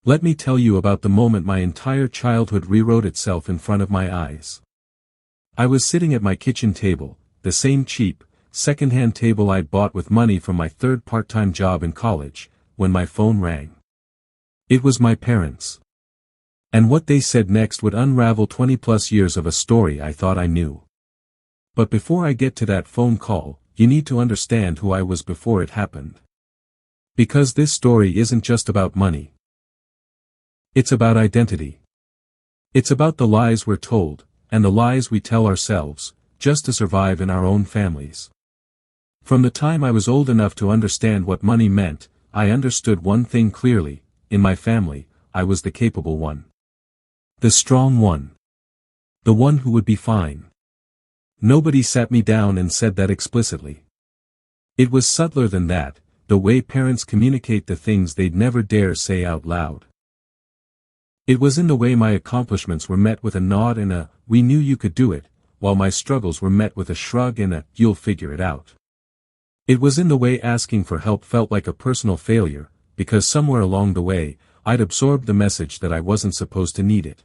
Let me tell you about the moment my entire childhood rewrote itself in front of my eyes. I was sitting at my kitchen table, the same cheap, second-hand table I'd bought with money from my third part-time job in college, when my phone rang. It was my parents. And what they said next would unravel 20-plus years of a story I thought I knew. But before I get to that phone call, you need to understand who I was before it happened. Because this story isn't just about money. It's about identity. It's about the lies we're told, and the lies we tell ourselves, just to survive in our own families. From the time I was old enough to understand what money meant, I understood one thing clearly: in my family, I was the capable one. The strong one. The one who would be fine. Nobody sat me down and said that explicitly. It was subtler than that, the way parents communicate the things they'd never dare say out loud. It was in the way my accomplishments were met with a nod and a, "we knew you could do it," while my struggles were met with a shrug and a, "you'll figure it out." It was in the way asking for help felt like a personal failure, because somewhere along the way, I'd absorbed the message that I wasn't supposed to need it.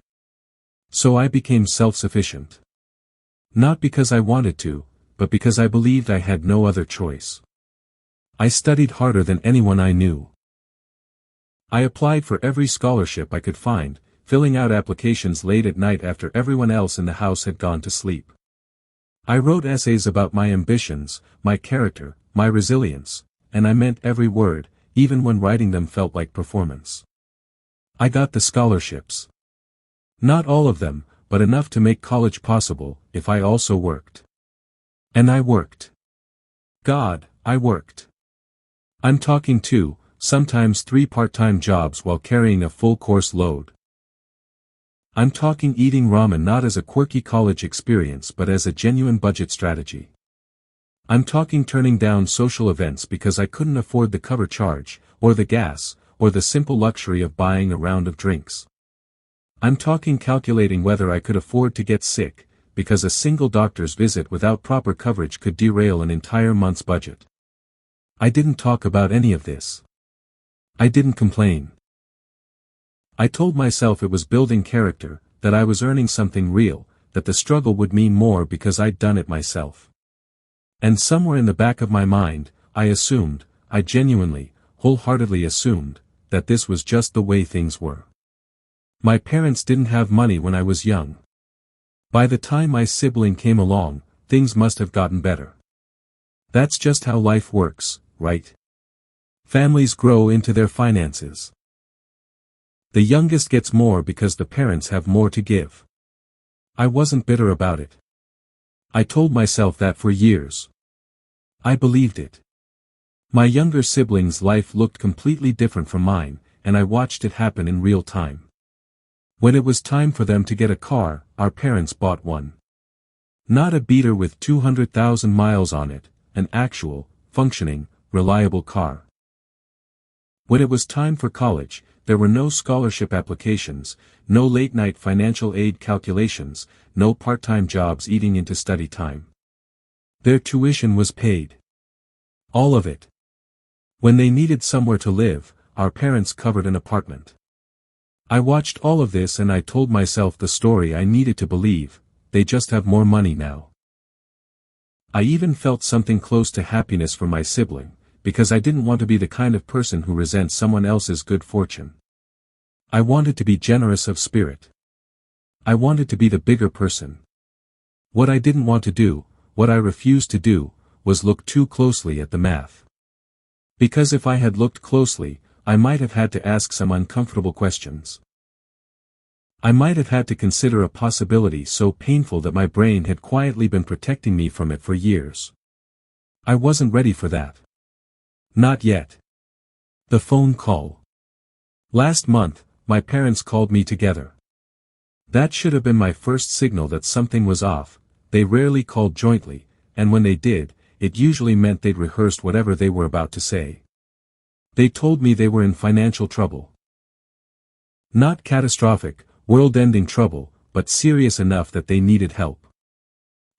So I became self-sufficient. Not because I wanted to, but because I believed I had no other choice. I studied harder than anyone I knew. I applied for every scholarship I could find, filling out applications late at night after everyone else in the house had gone to sleep. I wrote essays about my ambitions, my character, my resilience, and I meant every word, even when writing them felt like performance. I got the scholarships. Not all of them, but enough to make college possible, if I also worked. And I worked. God, I worked. I'm talking 2, sometimes 3 part-time jobs while carrying a full course load. I'm talking eating ramen not as a quirky college experience but as a genuine budget strategy. I'm talking turning down social events because I couldn't afford the cover charge, or the gas, or the simple luxury of buying a round of drinks. I'm talking calculating whether I could afford to get sick, because a single doctor's visit without proper coverage could derail an entire month's budget. I didn't talk about any of this. I didn't complain. I told myself it was building character, that I was earning something real, that the struggle would mean more because I'd done it myself. And somewhere in the back of my mind, I assumed, I genuinely, wholeheartedly assumed, that this was just the way things were. My parents didn't have money when I was young. By the time my sibling came along, things must have gotten better. That's just how life works, right? Families grow into their finances. The youngest gets more because the parents have more to give. I wasn't bitter about it. I told myself that for years. I believed it. My younger sibling's life looked completely different from mine, and I watched it happen in real time. When it was time for them to get a car, our parents bought one. Not a beater with 200,000 miles on it, an actual, functioning, reliable car. When it was time for college, there were no scholarship applications, no late-night financial aid calculations, no part-time jobs eating into study time. Their tuition was paid. All of it. When they needed somewhere to live, our parents covered an apartment. I watched all of this and I told myself the story I needed to believe: they just have more money now. I even felt something close to happiness for my sibling, because I didn't want to be the kind of person who resents someone else's good fortune. I wanted to be generous of spirit. I wanted to be the bigger person. What I didn't want to do, what I refused to do, was look too closely at the math. Because if I had looked closely, I might have had to ask some uncomfortable questions. I might have had to consider a possibility so painful that my brain had quietly been protecting me from it for years. I wasn't ready for that. Not yet. The phone call. Last month, my parents called me together. That should have been my first signal that something was off. They rarely called jointly, and when they did, it usually meant they'd rehearsed whatever they were about to say. They told me they were in financial trouble. Not catastrophic, world-ending trouble, but serious enough that they needed help.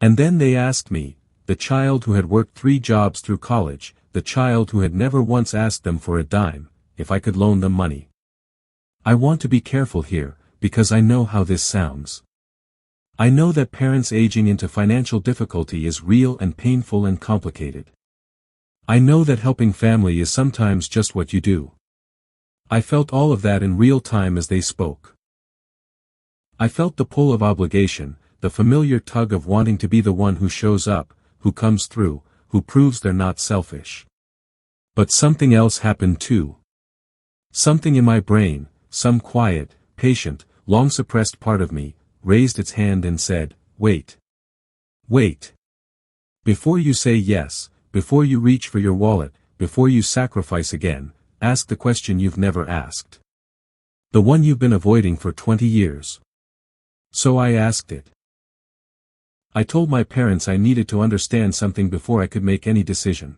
And then they asked me, the child who had worked 3 jobs through college, the child who had never once asked them for a dime, if I could loan them money. I want to be careful here, because I know how this sounds. I know that parents aging into financial difficulty is real and painful and complicated. I know that helping family is sometimes just what you do. I felt all of that in real time as they spoke. I felt the pull of obligation, the familiar tug of wanting to be the one who shows up, who comes through, who proves they're not selfish. But something else happened too. Something in my brain, some quiet, patient, long-suppressed part of me, raised its hand and said, "Wait. Wait. Before you say yes, before you reach for your wallet, before you sacrifice again, ask the question you've never asked. The one you've been avoiding for 20 years. So I asked it. I told my parents I needed to understand something before I could make any decision.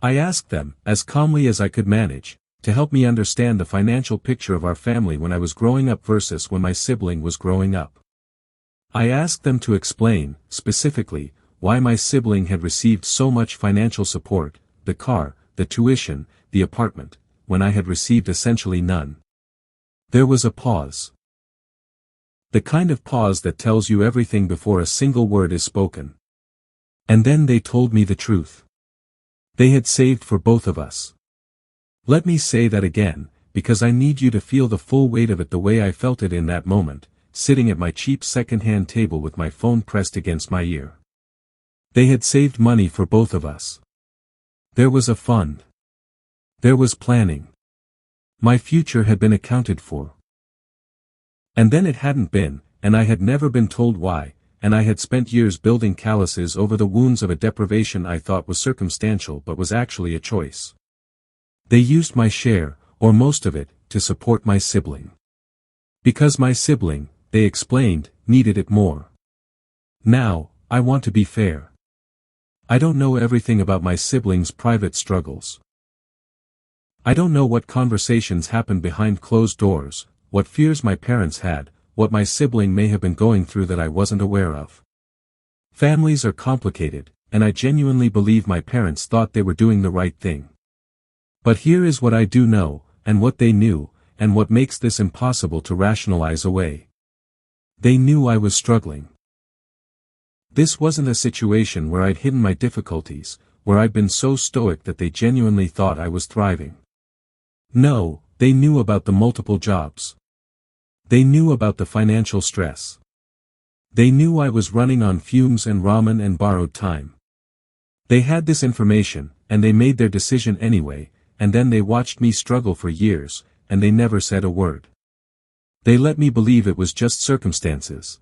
I asked them, as calmly as I could manage, to help me understand the financial picture of our family when I was growing up versus when my sibling was growing up. I asked them to explain, specifically, why my sibling had received so much financial support, the car, the tuition, the apartment, when I had received essentially none. There was a pause. The kind of pause that tells you everything before a single word is spoken. And then they told me the truth. They had saved for both of us. Let me say that again, because I need you to feel the full weight of it the way I felt it in that moment, sitting at my cheap second-hand table with my phone pressed against my ear. They had saved money for both of us. There was a fund. There was planning. My future had been accounted for. And then it hadn't been, and I had never been told why, and I had spent years building calluses over the wounds of a deprivation I thought was circumstantial but was actually a choice. They used my share, or most of it, to support my sibling. Because my sibling, they explained, needed it more. Now, I want to be fair. I don't know everything about my siblings' private struggles. I don't know what conversations happened behind closed doors, what fears my parents had, what my sibling may have been going through that I wasn't aware of. Families are complicated, and I genuinely believe my parents thought they were doing the right thing. But here is what I do know, and what they knew, and what makes this impossible to rationalize away. They knew I was struggling. This wasn't a situation where I'd hidden my difficulties, where I'd been so stoic that they genuinely thought I was thriving. No, they knew about the multiple jobs. They knew about the financial stress. They knew I was running on fumes and ramen and borrowed time. They had this information, and they made their decision anyway, and then they watched me struggle for years, and they never said a word. They let me believe it was just circumstances.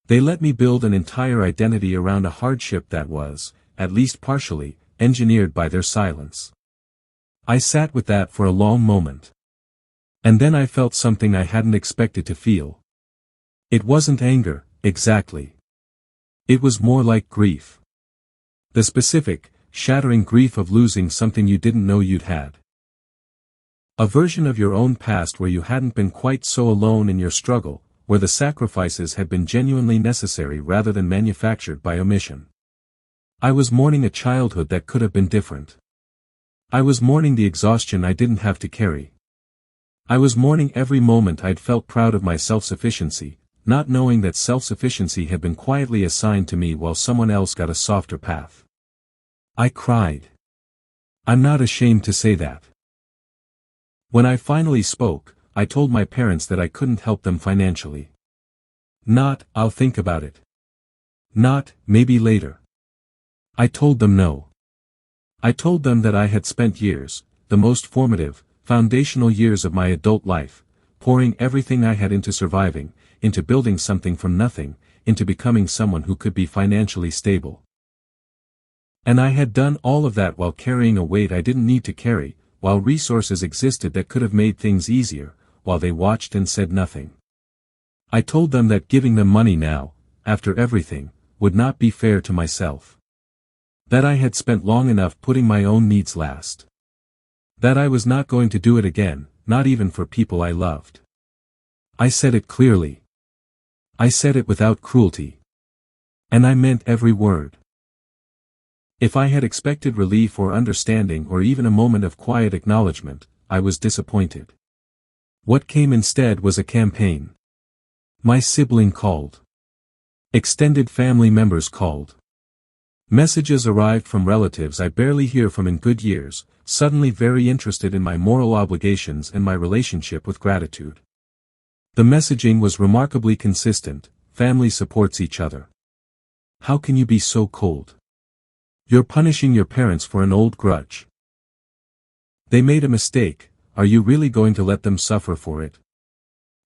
They let me build an entire identity around a hardship that was, at least partially, engineered by their silence. I sat with that for a long moment. And then I felt something I hadn't expected to feel. It wasn't anger, exactly. It was more like grief. The specific, shattering grief of losing something you didn't know you'd had. A version of your own past where you hadn't been quite so alone in your struggle, where the sacrifices had been genuinely necessary rather than manufactured by omission. I was mourning a childhood that could have been different. I was mourning the exhaustion I didn't have to carry. I was mourning every moment I'd felt proud of my self-sufficiency, not knowing that self-sufficiency had been quietly assigned to me while someone else got a softer path. I cried. I'm not ashamed to say that. When I finally spoke, I told my parents that I couldn't help them financially. Not, I'll think about it. Not, maybe later. I told them no. I told them that I had spent years, the most formative, foundational years of my adult life, pouring everything I had into surviving, into building something from nothing, into becoming someone who could be financially stable. And I had done all of that while carrying a weight I didn't need to carry, while resources existed that could have made things easier, while they watched and said nothing. I told them that giving them money now, after everything, would not be fair to myself. That I had spent long enough putting my own needs last. That I was not going to do it again, not even for people I loved. I said it clearly. I said it without cruelty. And I meant every word. If I had expected relief or understanding or even a moment of quiet acknowledgement, I was disappointed. What came instead was a campaign. My sibling called. Extended family members called. Messages arrived from relatives I barely hear from in good years, suddenly very interested in my moral obligations and my relationship with gratitude. The messaging was remarkably consistent: family supports each other. How can you be so cold? You're punishing your parents for an old grudge. They made a mistake, are you really going to let them suffer for it?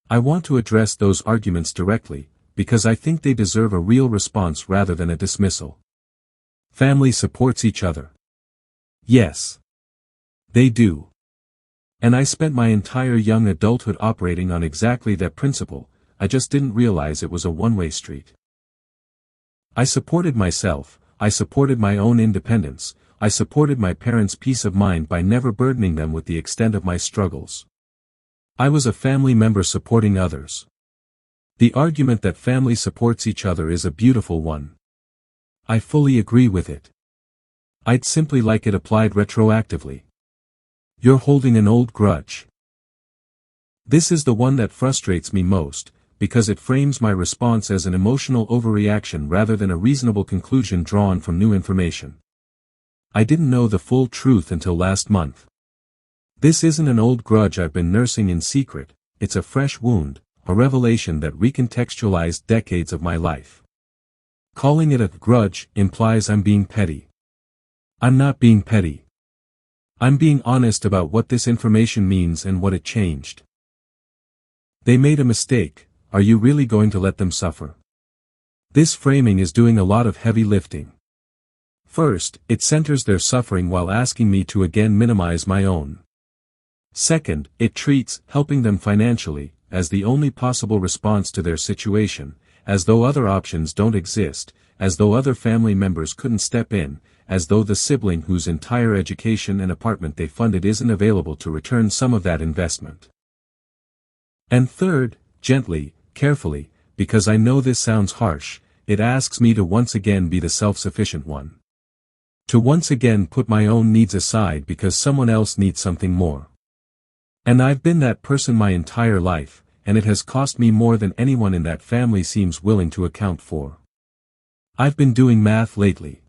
I want to address those arguments directly, because I think they deserve a real response rather than a dismissal. Family supports each other. Yes. They do. And I spent my entire young adulthood operating on exactly that principle, I just didn't realize it was a one-way street. I supported myself, I supported my own independence, I supported my parents' peace of mind by never burdening them with the extent of my struggles. I was a family member supporting others. The argument that family supports each other is a beautiful one. I fully agree with it. I'd simply like it applied retroactively. You're holding an old grudge. This is the one that frustrates me most, because it frames my response as an emotional overreaction rather than a reasonable conclusion drawn from new information. I didn't know the full truth until last month. This isn't an old grudge I've been nursing in secret, it's a fresh wound, a revelation that recontextualized decades of my life. Calling it a grudge implies I'm being petty. I'm not being petty. I'm being honest about what this information means and what it changed. They made a mistake, are you really going to let them suffer? This framing is doing a lot of heavy lifting. First, it centers their suffering while asking me to again minimize my own. Second, it treats helping them financially as the only possible response to their situation, as though other options don't exist, as though other family members couldn't step in, as though the sibling whose entire education and apartment they funded isn't available to return some of that investment. And third, gently, carefully, because I know this sounds harsh, it asks me to once again be the self-sufficient one. To once again put my own needs aside because someone else needs something more. And I've been that person my entire life, and it has cost me more than anyone in that family seems willing to account for. I've been doing math lately.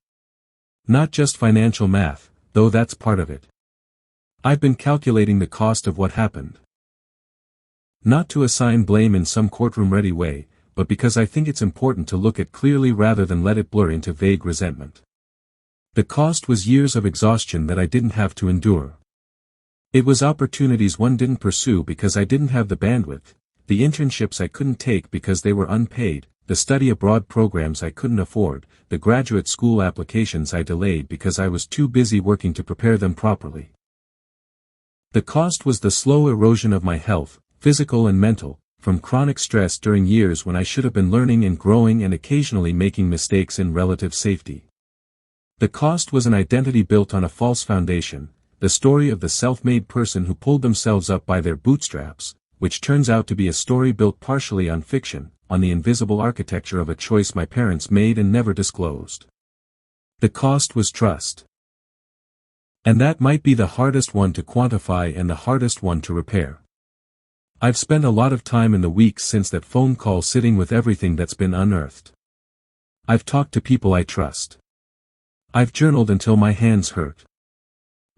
Not just financial math, though that's part of it. I've been calculating the cost of what happened. Not to assign blame in some courtroom-ready way, but because I think it's important to look at clearly rather than let it blur into vague resentment. The cost was years of exhaustion that I didn't have to endure. It was opportunities one didn't pursue because I didn't have the bandwidth, the internships I couldn't take because they were unpaid, the study abroad programs I couldn't afford, the graduate school applications I delayed because I was too busy working to prepare them properly. The cost was the slow erosion of my health, physical and mental, from chronic stress during years when I should have been learning and growing and occasionally making mistakes in relative safety. The cost was an identity built on a false foundation, the story of the self-made person who pulled themselves up by their bootstraps, which turns out to be a story built partially on fiction, on the invisible architecture of a choice my parents made and never disclosed. The cost was trust. And that might be the hardest one to quantify and the hardest one to repair. I've spent a lot of time in the weeks since that phone call sitting with everything that's been unearthed. I've talked to people I trust. I've journaled until my hands hurt.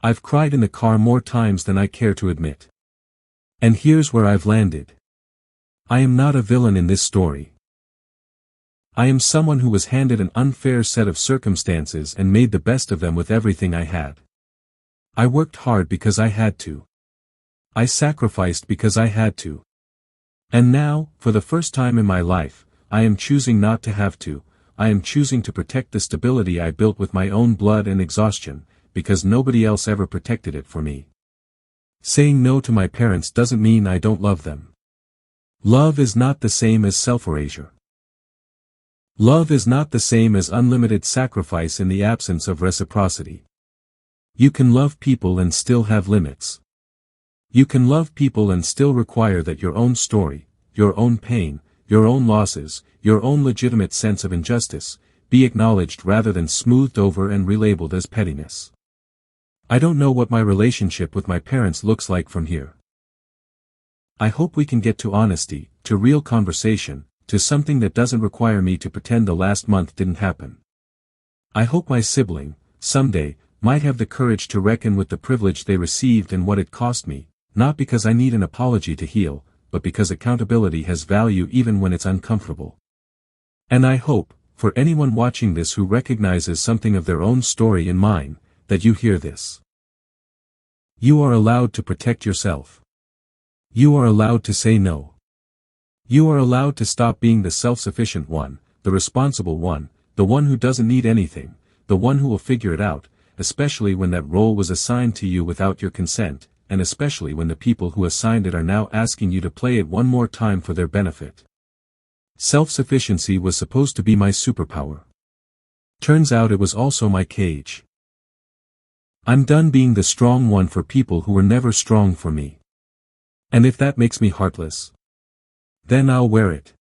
I've cried in the car more times than I care to admit. And here's where I've landed. I am not a villain in this story. I am someone who was handed an unfair set of circumstances and made the best of them with everything I had. I worked hard because I had to. I sacrificed because I had to. And now, for the first time in my life, I am choosing not to have to. I am choosing to protect the stability I built with my own blood and exhaustion, because nobody else ever protected it for me. Saying no to my parents doesn't mean I don't love them. Love is not the same as self-erasure. Love is not the same as unlimited sacrifice in the absence of reciprocity. You can love people and still have limits. You can love people and still require that your own story, your own pain, your own losses, your own legitimate sense of injustice, be acknowledged rather than smoothed over and relabeled as pettiness. I don't know what my relationship with my parents looks like from here. I hope we can get to honesty, to real conversation, to something that doesn't require me to pretend the last month didn't happen. I hope my sibling, someday, might have the courage to reckon with the privilege they received and what it cost me, not because I need an apology to heal, but because accountability has value even when it's uncomfortable. And I hope, for anyone watching this who recognizes something of their own story in mine, that you hear this. You are allowed to protect yourself. You are allowed to say no. You are allowed to stop being the self-sufficient one, the responsible one, the one who doesn't need anything, the one who will figure it out, especially when that role was assigned to you without your consent, and especially when the people who assigned it are now asking you to play it one more time for their benefit. Self-sufficiency was supposed to be my superpower. Turns out it was also my cage. I'm done being the strong one for people who were never strong for me. And if that makes me heartless, then I'll wear it.